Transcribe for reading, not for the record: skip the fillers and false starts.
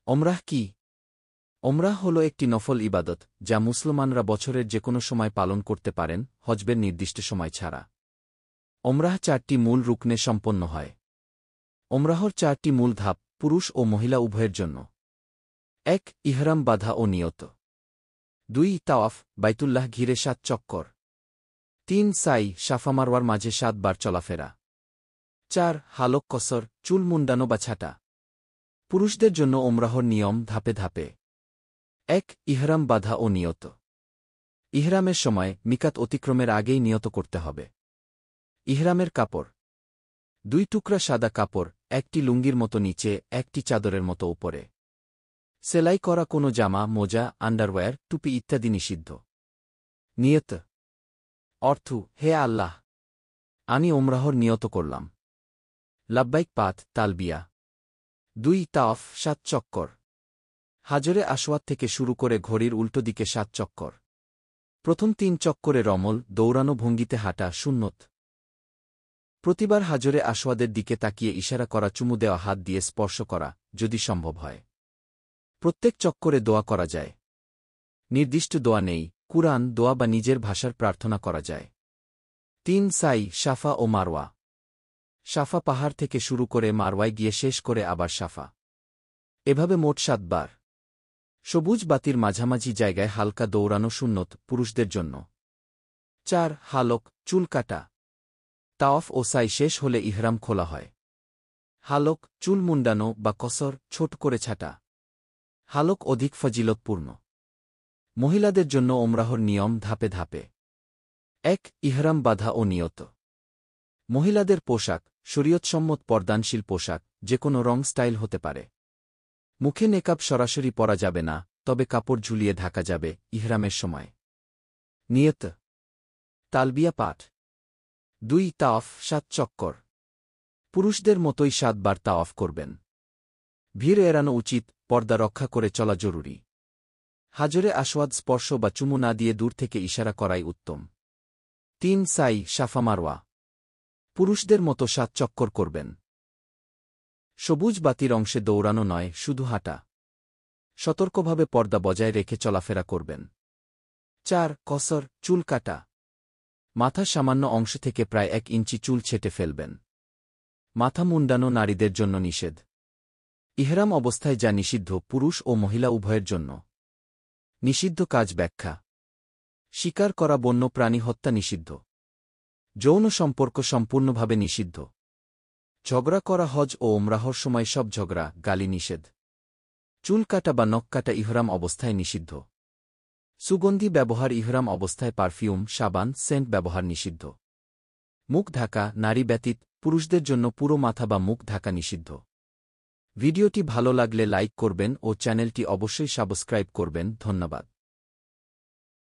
ওমরাহ কি? ওমরাহ হল একটি নফল ইবাদত যা মুসলমানরা বছরের যেকোনো সময় পালন করতে পারেন, হজ্বের নির্দিষ্ট সময় ছাড়া। ওমরাহ 4টি মূল রুকনে সম্পন্ন হয়। ওমরাহর 4টি মূল ধাপ পুরুষ ও মহিলা উভয়ের জন্য। 1. ইহরাম বাঁধা ও নিয়ত। 2. তাওয়াফ, বাইতুল্লাহ ঘিরে 7 চক্কর। 3. সাই, সাফা মারওয়ার মাঝে 7 বার চলাফেরা। 4. হালক কসর, চুল মুন্ডানো বা ছাটা। পুরুষদের জন্য ওমরাহর নিয়ম ধাপে ধাপে। 1. ইহরাম বাঁধা ও নিয়ত। ইহরামের সময় মিকাত অতিক্রমের আগেই নিয়ত করতে হবে। ইহরামের কাপড় 2 টুকরা সাদা কাপড়, একটি লুঙ্গির মতো নিচে, একটি চাদরের মতো উপরে। সেলাই করা কোনো জামা, মোজা, আন্ডারওয়্যার, টুপি ইত্যাদি নিষিদ্ধ। নিয়ত অর্থ, হে আল্লাহ, আমি ওমরাহর নিয়ত করলাম। লাব্বাইক পাত, তালবিয়া। 2. তাওয়াফ, 7 চক্কর। হাজরে আসওয়াদ থেকে শুরু করে ঘড়ির উল্টো দিকে 7 চক্কর। প্রথম 3 চক্করে রমল, দৌড়ানো ভঙ্গিতে হাঁটা সুন্নত। প্রতিবার হাজরে আসওয়াদের দিকে তাকিয়ে ইশারা করা, চুমু দেওয়া, হাত দিয়ে স্পর্শ করা, যদি সম্ভব হয়। প্রত্যেক চক্করে দোয়া করা যায়। নির্দিষ্ট দোয়া নেই, কুরআন, দোয়া বা নিজের ভাষার প্রার্থনা করা যায়। 3. সাই, সাফা ও মারওয়া। সাফা পাহাড় থেকে শুরু করে মারওয়ায় গিয়ে শেষ করে আবার সাফা। এভাবে মোট 7 বার। সবুজ বাতির মাঝামাঝি জায়গায় হালকা দৌড়ানো সুন্নত, পুরুষদের জন্য। 4. হালক, চুল কাটা। তাওয়াফ ও সাই শেষ হলে ইহরাম খোলা হয়। হালক, চুল মুন্ডানো বা কসর, ছোট করে ছাটা। হালক অধিক ফজিলতপূর্ণ। মহিলাদের জন্য ওমরাহর নিয়ম ধাপে ধাপে। 1. ইহরাম বাঁধা ও নিয়ত। মহিলাদের পোশাক, শরীয়তসম্মত পর্দানশীল পোশাক, যে কোনো রং, স্টাইল হতে পারে। মুখে নেকাব সরাসরি পরা যাবে না, তবে কাপড় ঝুলিয়ে ঢাকা যাবে ইহরামের সময়। নিয়ত তালবিয়া পাঠ। 2. তাওয়াফ, 7 চক্কর। পুরুষদের মতোই 7 বার তাওয়াফ করবেন। ভিড় এড়ানো উচিত, পর্দা রক্ষা করে চলা জরুরি। হাজরে আসওয়াদ স্পর্শ বা চুমু না দিয়ে দূর থেকে ইশারা করাই উত্তম। 3. সাই, সাফা মারওয়া। পুরুষদের মতো 7 চক্কর করবেন। সবুজ বাতির অংশে দৌড়ানো নয়, শুধু হাঁটা। সতর্কভাবে পর্দা বজায় রেখে চলাফেরা করবেন। 4. কসর, চুল কাটা। মাথার সামান্য অংশ থেকে প্রায় 1 ইঞ্চি চুল ছেটে ফেলবেন। মাথা মুন্ডানো নারীদের জন্য নিষেধ। ইহরাম অবস্থায় যা নিষিদ্ধ, পুরুষ ও মহিলা উভয়ের জন্য। নিষিদ্ধ কাজ ব্যাখ্যা। শিকার করা বন্য প্রাণী হত্যা নিষিদ্ধ। যৌন সম্পর্ক সম্পূর্ণভাবে নিষিদ্ধ। ঝগড়া করা হজ ও ওমরাহর সময় সব ঝগড়া, গালি নিষেধ। চুল কাটা বা নখ কাটা ইহরাম অবস্থায় নিষিদ্ধ। সুগন্ধি ব্যবহার ইহরাম অবস্থায় পারফিউম, সাবান, সেন্ট ব্যবহার নিষিদ্ধ। মুখ ঢাকা, নারী ব্যতীত, পুরুষদের জন্য পুরো মাথা বা মুখ ঢাকা নিষিদ্ধ। ভিডিওটি ভালো লাগলে লাইক করবেন ও চ্যানেলটি অবশ্যই সাবস্ক্রাইব করবেন। ধন্যবাদ।